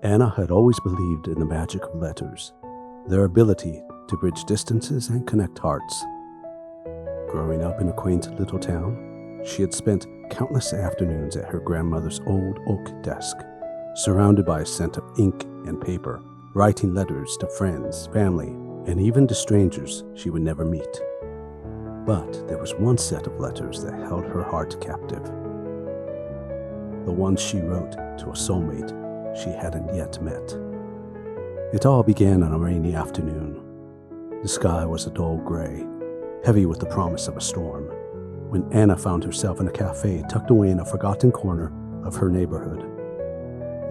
Anna had always believed in the magic of letters, their ability to bridge distances and connect hearts. Growing up in a quaint little town, she had spent countless afternoons at her grandmother's old oak desk, surrounded by a scent of ink and paper, writing letters to friends, family, and even to strangers she would never meet. But there was one set of letters that held her heart captive. The ones she wrote to a soulmate she hadn't yet met. It all began on a rainy afternoon. The sky was a dull gray, heavy with the promise of a storm, when Anna found herself in a cafe tucked away in a forgotten corner of her neighborhood.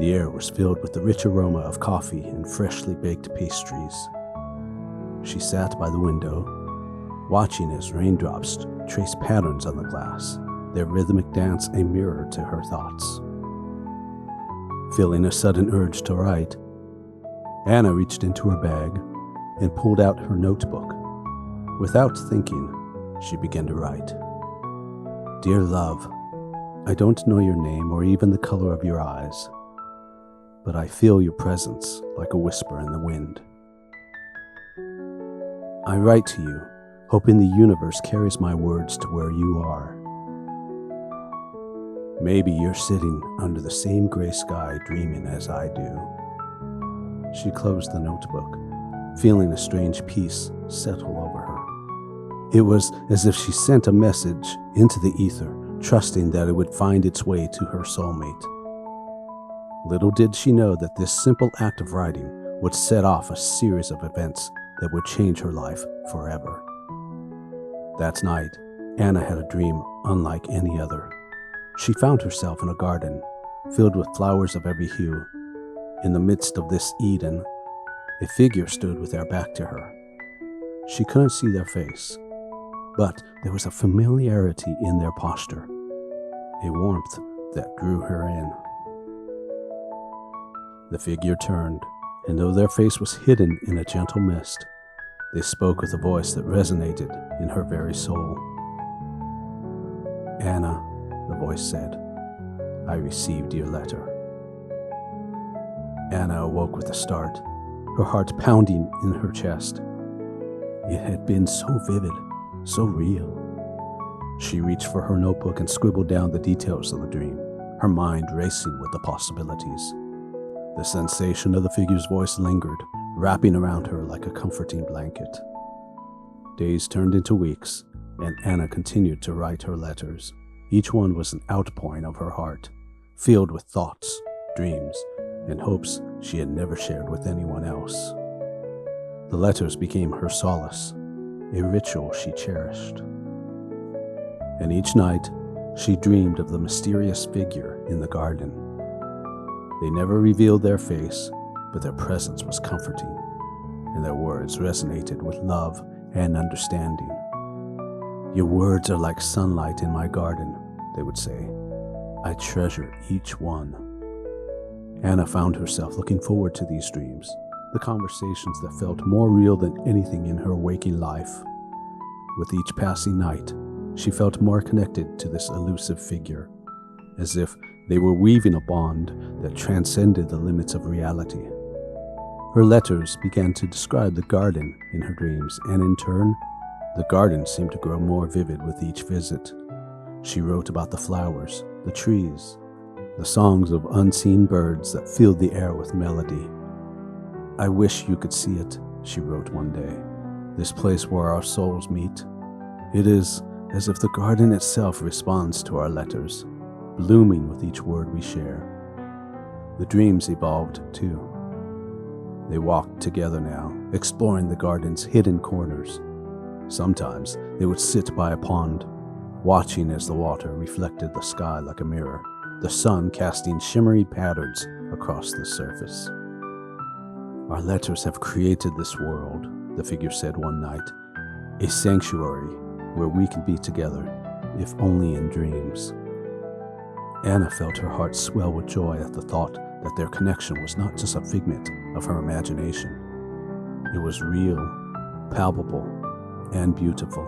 The air was filled with the rich aroma of coffee and freshly baked pastries. She sat by the window, watching as raindrops traced patterns on the glass, their rhythmic dance a mirror to her thoughts. Feeling a sudden urge to write, Anna reached into her bag and pulled out her notebook. Without thinking, she began to write. Dear love, I don't know your name or even the color of your eyes, but I feel your presence like a whisper in the wind. I write to you, hoping the universe carries my words to where you are. Maybe you're sitting under the same gray sky dreaming as I do. She closed the notebook, feeling a strange peace settle over her. It was as if she sent a message into the ether, trusting that it would find its way to her soulmate. Little did she know that this simple act of writing would set off a series of events that would change her life forever. That night, Anna had a dream unlike any other. She found herself in a garden filled with flowers of every hue. In the midst of this Eden, a figure stood with their back to her. She couldn't see their face, but there was a familiarity in their posture, a warmth that drew her in. The figure turned, and though their face was hidden in a gentle mist, they spoke with a voice that resonated in her very soul. Anna, the voice said, I received your letter. Anna awoke with a start, her heart pounding in her chest. It had been so vivid, so real. She reached for her notebook and scribbled down the details of the dream, her mind racing with the possibilities. The sensation of the figure's voice lingered, wrapping around her like a comforting blanket. Days turned into weeks, and Anna continued to write her letters. Each one was an outpouring of her heart, filled with thoughts, dreams, and hopes she had never shared with anyone else. The letters became her solace, a ritual she cherished. And each night, she dreamed of the mysterious figure in the garden. They never revealed their face, but their presence was comforting, and their words resonated with love and understanding. Your words are like sunlight in my garden, they would say. I treasure each one. Anna found herself looking forward to these dreams, the conversations that felt more real than anything in her waking life. With each passing night, she felt more connected to this elusive figure, as if they were weaving a bond that transcended the limits of reality. Her letters began to describe the garden in her dreams, and in turn, the garden seemed to grow more vivid with each visit. She wrote about the flowers, the trees, the songs of unseen birds that filled the air with melody. I wish you could see it, she wrote one day, this place where our souls meet. It is as if the garden itself responds to our letters, blooming with each word we share. The dreams evolved too. They walked together now, exploring the garden's hidden corners. Sometimes they would sit by a pond, watching as the water reflected the sky like a mirror, the sun casting shimmery patterns across the surface. Our letters have created this world, the figure said one night, a sanctuary where we can be together, if only in dreams. Anna felt her heart swell with joy at the thought that their connection was not just a figment of her imagination. It was real, palpable, and beautiful.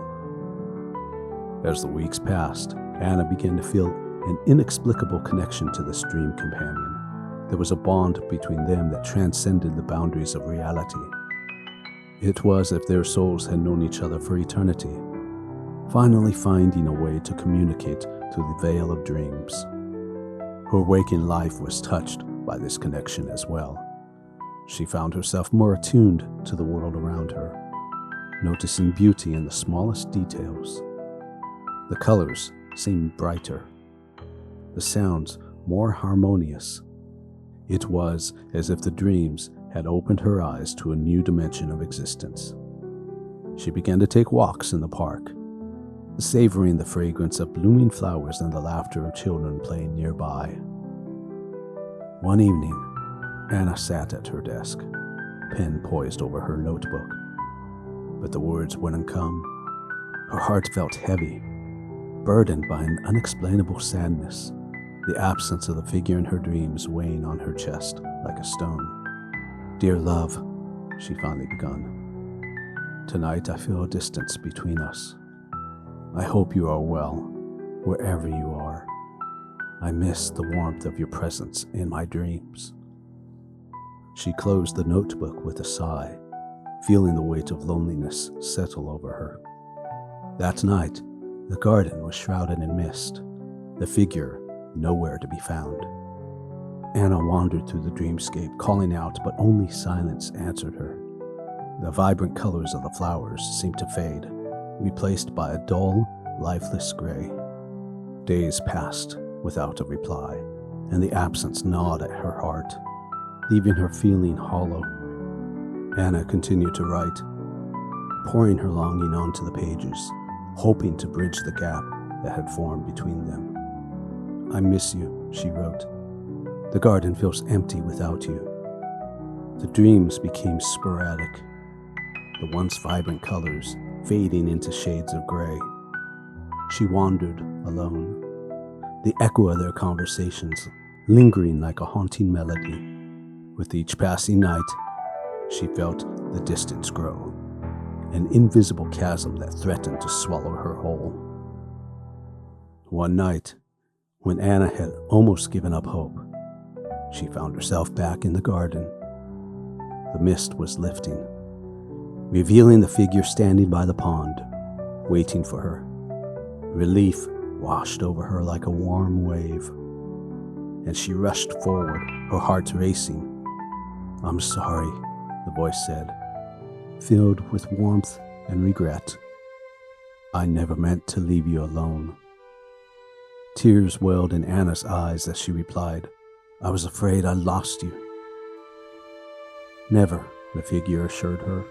As the weeks passed, Anna began to feel an inexplicable connection to this dream companion. There was a bond between them that transcended the boundaries of reality. It was as if their souls had known each other for eternity, finally finding a way to communicate through the veil of dreams. Her waking life was touched by this connection as well. She found herself more attuned to the world around her, noticing beauty in the smallest details. The colors seemed brighter, the sounds more harmonious. It was as if the dreams had opened her eyes to a new dimension of existence. She began to take walks in the park, savoring the fragrance of blooming flowers and the laughter of children playing nearby. One evening, Anna sat at her desk, pen poised over her notebook. But the words wouldn't come. Her heart felt heavy, burdened by an unexplainable sadness, the absence of the figure in her dreams weighing on her chest like a stone. "Dear love," she finally begun. "Tonight I feel a distance between us. I hope you are well, wherever you are. I miss the warmth of your presence in my dreams." She closed the notebook with a sigh, feeling the weight of loneliness settle over her. That night, the garden was shrouded in mist, the figure nowhere to be found. Anna wandered through the dreamscape, calling out, but only silence answered her. The vibrant colors of the flowers seemed to fade, replaced by a dull, lifeless gray. Days passed without a reply, and the absence gnawed at her heart, leaving her feeling hollow. Anna continued to write, pouring her longing onto the pages, hoping to bridge the gap that had formed between them. "I miss you," she wrote. "The garden feels empty without you." The dreams became sporadic, the once vibrant colors fading into shades of gray. She wandered alone, the echo of their conversations lingering like a haunting melody. With each passing night, she felt the distance grow, an invisible chasm that threatened to swallow her whole. One night, when Anna had almost given up hope, she found herself back in the garden. The mist was lifting, revealing the figure standing by the pond, waiting for her. Relief washed over her like a warm wave, and she rushed forward, her heart racing. "I'm sorry," the voice said, filled with warmth and regret. "I never meant to leave you alone." Tears welled in Anna's eyes as she replied, "I was afraid I lost you." "Never," the figure assured her.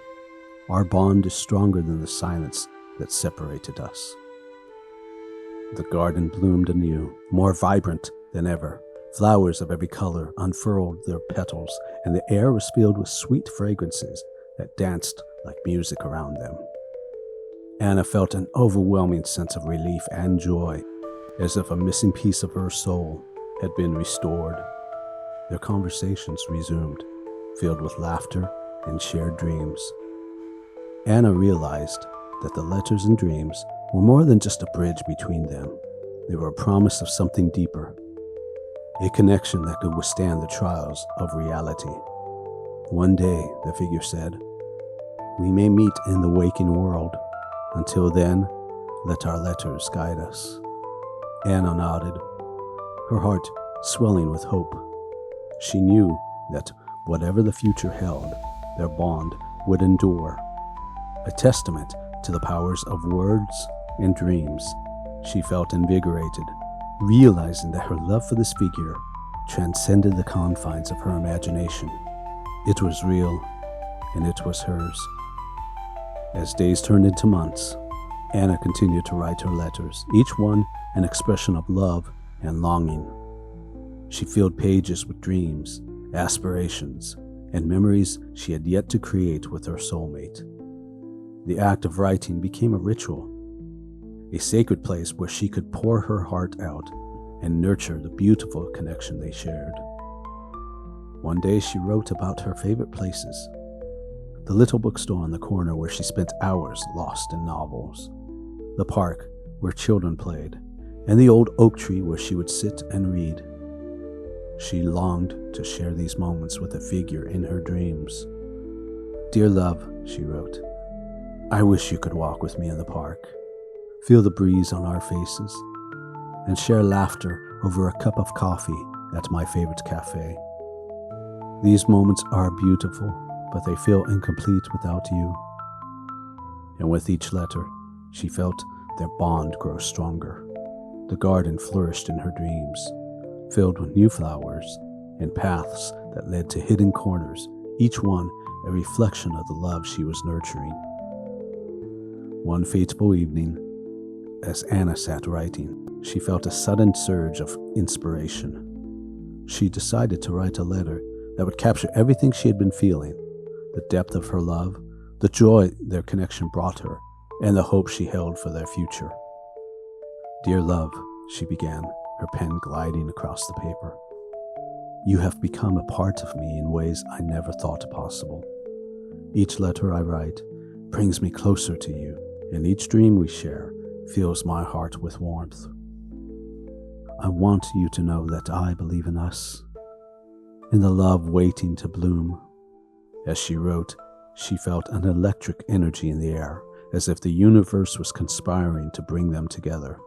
"Our bond is stronger than the silence that separated us." The garden bloomed anew, more vibrant than ever. Flowers of every color unfurled their petals, and the air was filled with sweet fragrances that danced like music around them. Anna felt an overwhelming sense of relief and joy, as if a missing piece of her soul had been restored. Their conversations resumed, filled with laughter and shared dreams. Anna realized that the letters and dreams were more than just a bridge between them. They were a promise of something deeper, a connection that could withstand the trials of reality. "One day," the figure said, "we may meet in the waking world. Until then, let our letters guide us." Anna nodded, her heart swelling with hope. She knew that whatever the future held, their bond would endure. A testament to the powers of words and dreams, she felt invigorated, realizing that her love for this figure transcended the confines of her imagination. It was real, and it was hers. As days turned into months, Anna continued to write her letters, each one an expression of love and longing. She filled pages with dreams, aspirations, and memories she had yet to create with her soulmate. The act of writing became a ritual, a sacred place where she could pour her heart out and nurture the beautiful connection they shared. One day she wrote about her favorite places, the little bookstore on the corner where she spent hours lost in novels, the park where children played, and the old oak tree where she would sit and read. She longed to share these moments with a figure in her dreams. "Dear love," she wrote, "I wish you could walk with me in the park, feel the breeze on our faces, and share laughter over a cup of coffee at my favorite cafe. These moments are beautiful, but they feel incomplete without you." And with each letter, she felt their bond grow stronger. The garden flourished in her dreams, filled with new flowers and paths that led to hidden corners, each one a reflection of the love she was nurturing. One fateful evening, as Anna sat writing, she felt a sudden surge of inspiration. She decided to write a letter that would capture everything she had been feeling, the depth of her love, the joy their connection brought her, and the hope she held for their future. "Dear love," she began, her pen gliding across the paper. "You have become a part of me in ways I never thought possible. Each letter I write brings me closer to you, and each dream we share fills my heart with warmth. I want you to know that I believe in us, in the love waiting to bloom." As she wrote, she felt an electric energy in the air, as if the universe was conspiring to bring them together.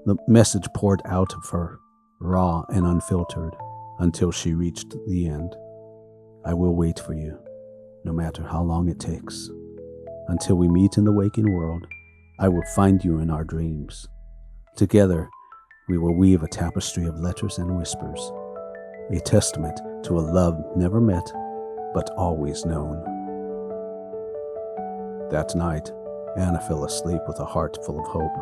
The message poured out of her, raw and unfiltered, until she reached the end. "I will wait for you, no matter how long it takes. Until we meet in the waking world, I will find you in our dreams. Together, we will weave a tapestry of letters and whispers, a testament to a love never met, but always known." That night, Anna fell asleep with a heart full of hope.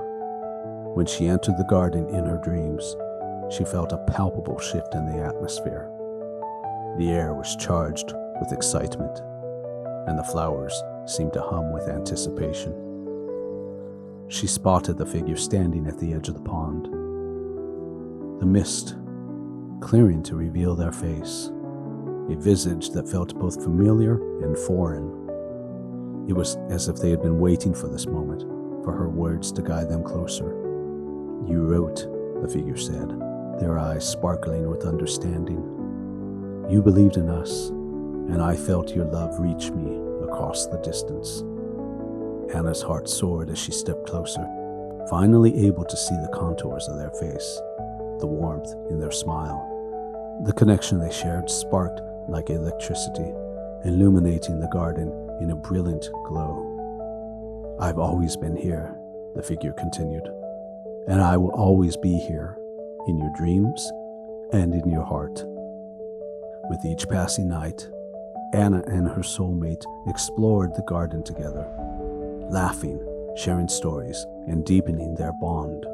When she entered the garden in her dreams, she felt a palpable shift in the atmosphere. The air was charged with excitement, and the flowers seemed to hum with anticipation. She spotted the figure standing at the edge of the pond, the mist clearing to reveal their face, a visage that felt both familiar and foreign. It was as if they had been waiting for this moment, for her words to guide them closer. "You wrote," the figure said, their eyes sparkling with understanding. "You believed in us, and I felt your love reach me across the distance." Anna's heart soared as she stepped closer, finally able to see the contours of their face, the warmth in their smile. The connection they shared sparked like electricity, illuminating the garden in a brilliant glow. "I've always been here," the figure continued, "and I will always be here, in your dreams and in your heart." With each passing night, Anna and her soulmate explored the garden together, laughing, sharing stories, and deepening their bond.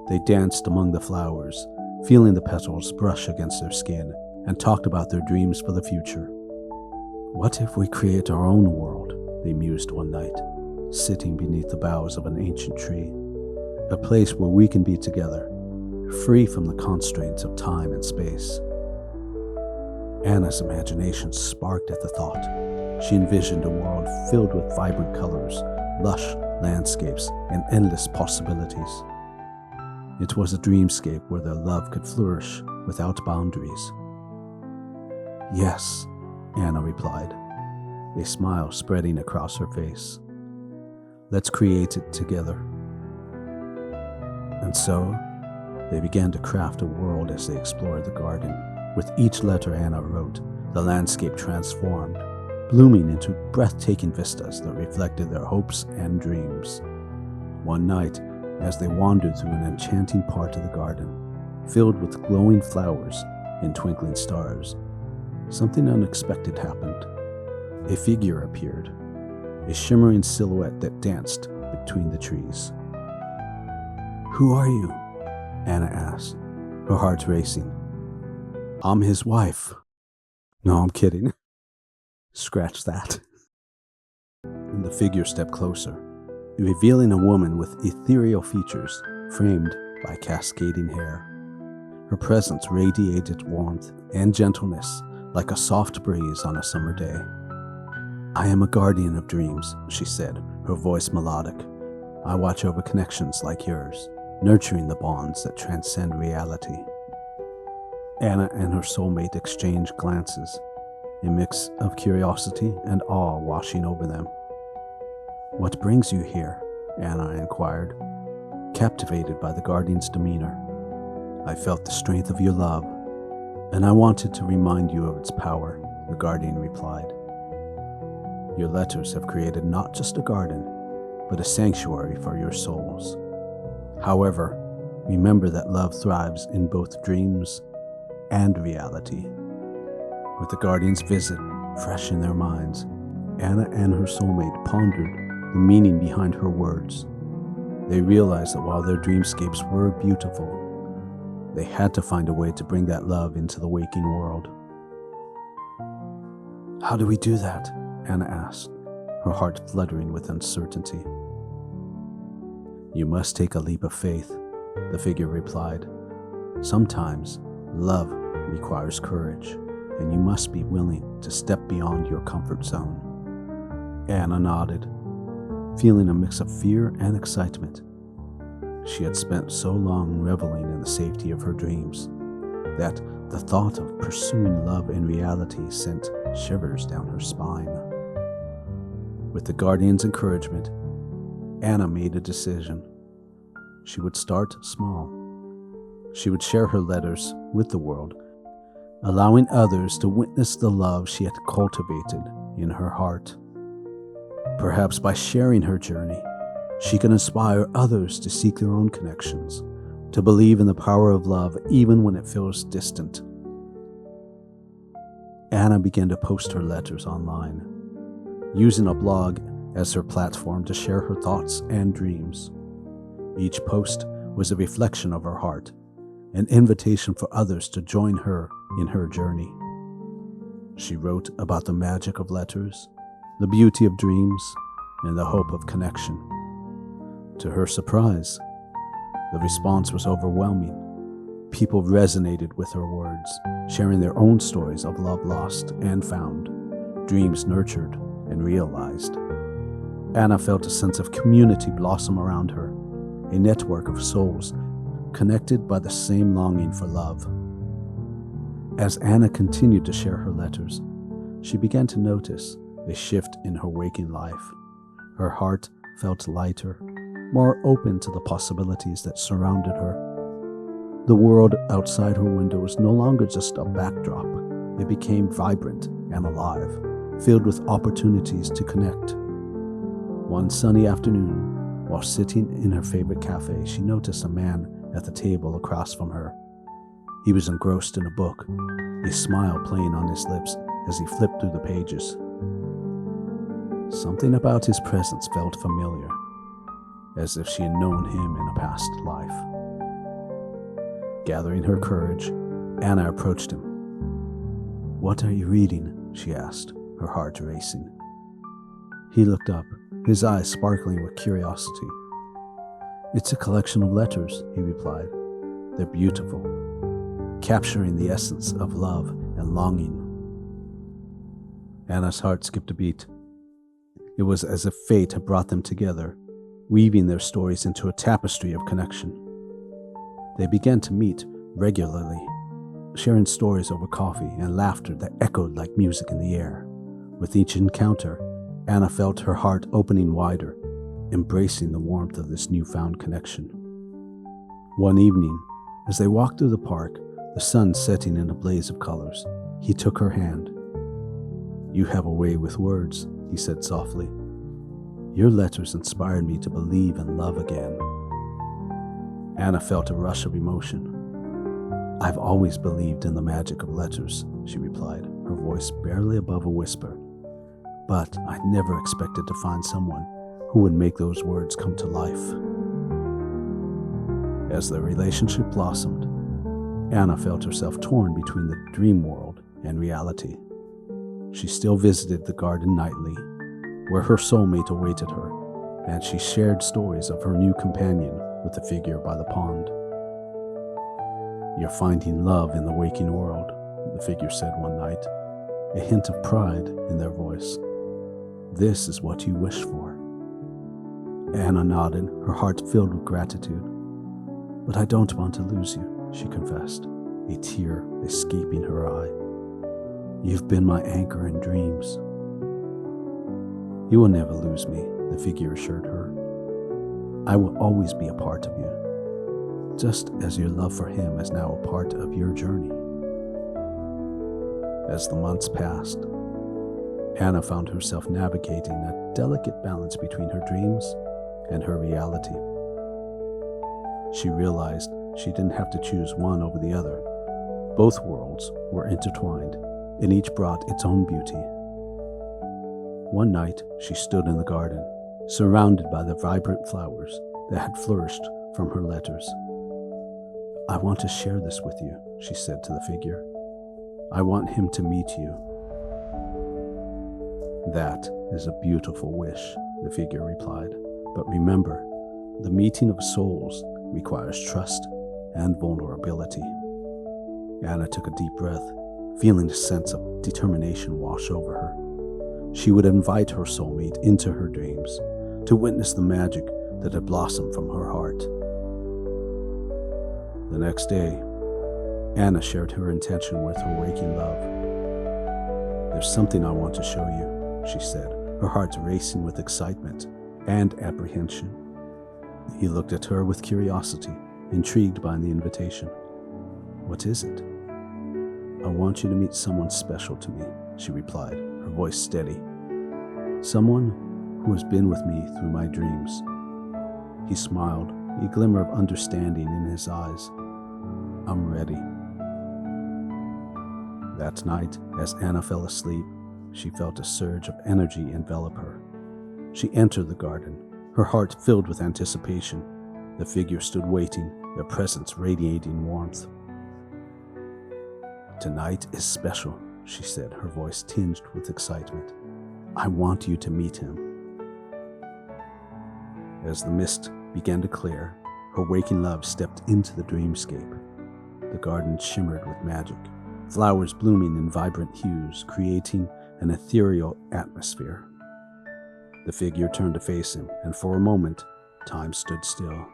They danced among the flowers, feeling the petals brush against their skin, and talked about their dreams for the future. "What if we create our own world?" they mused one night, sitting beneath the boughs of an ancient tree, a place where we can be together, free from the constraints of time and space. Anna's imagination sparked at the thought. She envisioned a world filled with vibrant colors, lush landscapes, and endless possibilities. It was a dreamscape where their love could flourish without boundaries. "Yes," Anna replied, a smile spreading across her face. "Let's create it together." And so, they began to craft a world as they explored the garden. With each letter Anna wrote, the landscape transformed, blooming into breathtaking vistas that reflected their hopes and dreams. One night, as they wandered through an enchanting part of the garden, filled with glowing flowers and twinkling stars, something unexpected happened. A figure appeared, a shimmering silhouette that danced between the trees. "Who are you?" Anna asked, her heart racing. "I'm his wife." "No, I'm kidding." Scratch that. And the figure stepped closer, revealing a woman with ethereal features framed by cascading hair. Her presence radiated warmth and gentleness like a soft breeze on a summer day. "I am a guardian of dreams," she said, her voice melodic. "I watch over connections like yours, nurturing the bonds that transcend reality." Anna and her soulmate exchanged glances, a mix of curiosity and awe washing over them. "What brings you here?" Anna inquired, captivated by the guardian's demeanor. "I felt the strength of your love, and I wanted to remind you of its power," the guardian replied. "Your letters have created not just a garden, but a sanctuary for your souls. However, remember that love thrives in both dreams and reality." With the guardian's visit fresh in their minds, Anna and her soulmate pondered the meaning behind her words. They realized that while their dreamscapes were beautiful, they had to find a way to bring that love into the waking world. "How do we do that?" Anna asked, her heart fluttering with uncertainty. "You must take a leap of faith," the figure replied. "Sometimes love requires courage, and you must be willing to step beyond your comfort zone." Anna nodded, feeling a mix of fear and excitement. She had spent so long reveling in the safety of her dreams that the thought of pursuing love in reality sent shivers down her spine. With the guardian's encouragement, Anna made a decision. She would start small. She would share her letters with the world, allowing others to witness the love she had cultivated in her heart. Perhaps by sharing her journey, she can inspire others to seek their own connections, to believe in the power of love even when it feels distant. Anna began to post her letters online, using a blog as her platform to share her thoughts and dreams. Each post was a reflection of her heart, an invitation for others to join her in her journey. She wrote about the magic of letters, the beauty of dreams, and the hope of connection. To her surprise, the response was overwhelming. People resonated with her words, sharing their own stories of love lost and found, dreams nurtured and realized. Anna felt a sense of community blossom around her, a network of souls connected by the same longing for love. As Anna continued to share her letters, she began to notice a shift in her waking life. Her heart felt lighter, more open to the possibilities that surrounded her. The world outside her window was no longer just a backdrop. It became vibrant and alive, filled with opportunities to connect. One sunny afternoon, while sitting in her favorite cafe, she noticed a man at the table across from her. He was engrossed in a book, a smile playing on his lips as he flipped through the pages. Something about his presence felt familiar, as if she had known him in a past life. Gathering her courage, Anna approached him. "What are you reading?" she asked, her heart racing. He looked up, his eyes sparkling with curiosity. "It's a collection of letters," he replied. "They're beautiful, capturing the essence of love and longing." Anna's heart skipped a beat. It was as if fate had brought them together, weaving their stories into a tapestry of connection. They began to meet regularly, sharing stories over coffee and laughter that echoed like music in the air. With each encounter, Anna felt her heart opening wider, embracing the warmth of this newfound connection. One evening, as they walked through the park, the sun setting in a blaze of colors, he took her hand. "You have a way with words," he said softly. "Your letters inspired me to believe in love again." Anna felt a rush of emotion. "I've always believed in the magic of letters," she replied, her voice barely above a whisper. "But I never expected to find someone who would make those words come to life." As their relationship blossomed, Anna felt herself torn between the dream world and reality. She still visited the garden nightly, where her soulmate awaited her, and she shared stories of her new companion with the figure by the pond. "You're finding love in the waking world," the figure said one night, a hint of pride in their voice. "This is what you wish for." Anna nodded, her heart filled with gratitude. "But I don't want to lose you," she confessed. a tear escaping her eye. "You've been my anchor in dreams." "You will never lose me," the figure assured her. "I will always be a part of you, just as your love for him is now a part of your journey." As the months passed, Anna found herself navigating a delicate balance between her dreams and her reality. She realized she didn't have to choose one over the other. Both worlds were intertwined, and each brought its own beauty. One night, she stood in the garden, surrounded by the vibrant flowers that had flourished from her letters. "I want to share this with you," she said to the figure. "I want him to meet you." "That is a beautiful wish," the figure replied. "But remember, the meeting of souls requires trust and vulnerability." Anna took a deep breath, feeling a sense of determination wash over her. She would invite her soulmate into her dreams to witness the magic that had blossomed from her heart. The next day, Anna shared her intention with her waking love. "There's something I want to show you," she said, her heart racing with excitement and apprehension. He looked at her with curiosity, intrigued by the invitation. "What is it?" "I want you to meet someone special to me," she replied, her voice steady. "Someone who has been with me through my dreams." He smiled, a glimmer of understanding in his eyes. "I'm ready." That night, as Anna fell asleep, she felt a surge of energy envelop her. She entered the garden, her heart filled with anticipation. The figure stood waiting, their presence radiating warmth. "Tonight is special," she said, her voice tinged with excitement. "I want you to meet him." As the mist began to clear, her waking love stepped into the dreamscape. The garden shimmered with magic, flowers blooming in vibrant hues, creating an ethereal atmosphere. The figure turned to face him, and for a moment, time stood still.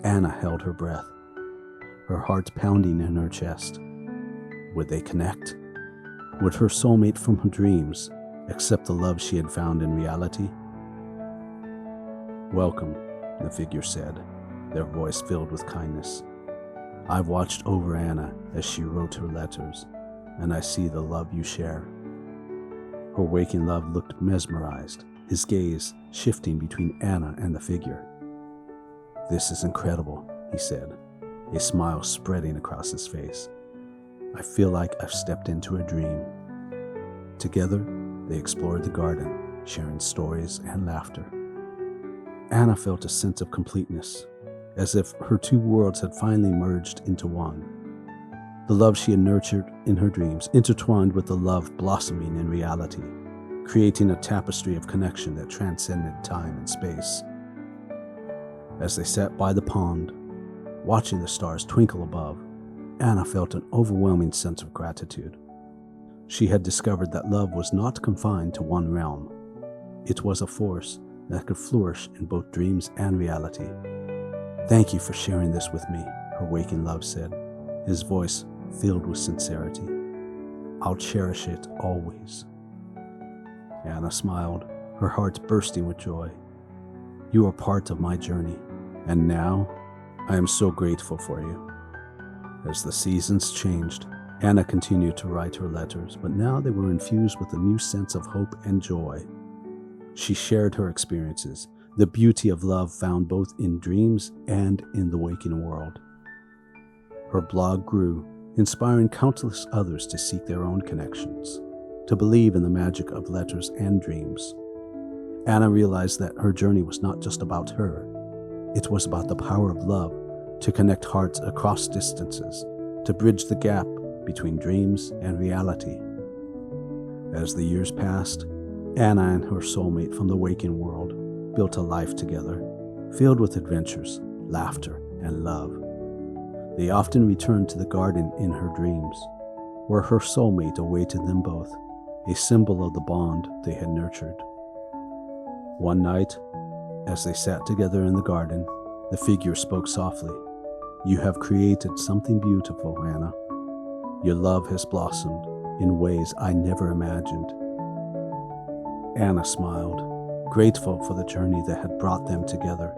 Anna held her breath, her heart pounding in her chest. Would they connect? Would her soulmate from her dreams accept the love she had found in reality? "Welcome," the figure said, their voice filled with kindness. "I've watched over Anna as she wrote her letters, and I see the love you share." Her waking love looked mesmerized, his gaze shifting between Anna and the figure. "This is incredible," he said, a smile spreading across his face. "I feel like I've stepped into a dream." Together, they explored the garden, sharing stories and laughter. Anna felt a sense of completeness, as if her two worlds had finally merged into one. The love she had nurtured in her dreams intertwined with the love blossoming in reality, creating a tapestry of connection that transcended time and space. As they sat by the pond, watching the stars twinkle above, Anna felt an overwhelming sense of gratitude. She had discovered that love was not confined to one realm. It was a force that could flourish in both dreams and reality. "Thank you for sharing this with me," her waking love said, his voice filled with sincerity. "I'll cherish it always." Anna smiled, her heart bursting with joy. "You are part of my journey, and now I am so grateful for you." As the seasons changed, Anna continued to write her letters, but now they were infused with a new sense of hope and joy. She shared her experiences, the beauty of love found both in dreams and in the waking world. Her blog grew, inspiring countless others to seek their own connections, to believe in the magic of letters and dreams. Anna realized that her journey was not just about her. It was about the power of love to connect hearts across distances, to bridge the gap between dreams and reality. As the years passed, Anna and her soulmate from the waking world built a life together, filled with adventures, laughter, and love. They often returned to the garden in her dreams, where her soulmate awaited them both, a symbol of the bond they had nurtured. One night, as they sat together in the garden, the figure spoke softly. You have created something beautiful, Anna. Your love has blossomed in ways I never imagined. Anna smiled, grateful for the journey that had brought them together.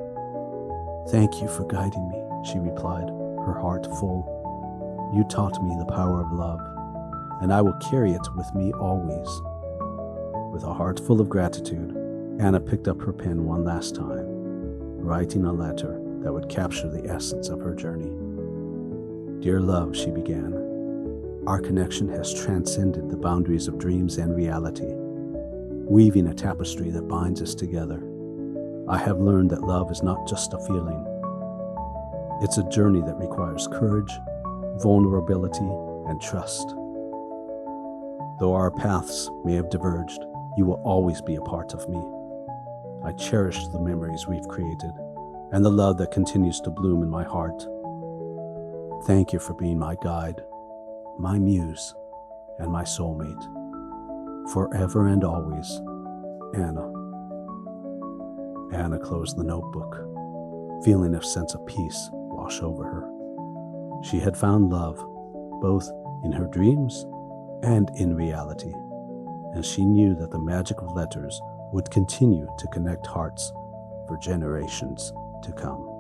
Thank you for guiding me, she replied, her heart full. You taught me the power of love, and I will carry it with me always. With a heart full of gratitude, Anna picked up her pen one last time, writing a letter that would capture the essence of her journey. Dear love, she began, our connection has transcended the boundaries of dreams and reality, weaving a tapestry that binds us together. I have learned that love is not just a feeling. It's a journey that requires courage, vulnerability, and trust. Though our paths may have diverged, you will always be a part of me. I cherish the memories we've created and the love that continues to bloom in my heart. Thank you for being my guide, my muse, and my soulmate. Forever and always, Anna. Anna closed the notebook, feeling a sense of peace wash over her. She had found love, both in her dreams and in reality, and she knew that the magic of letters would continue to connect hearts for generations to come.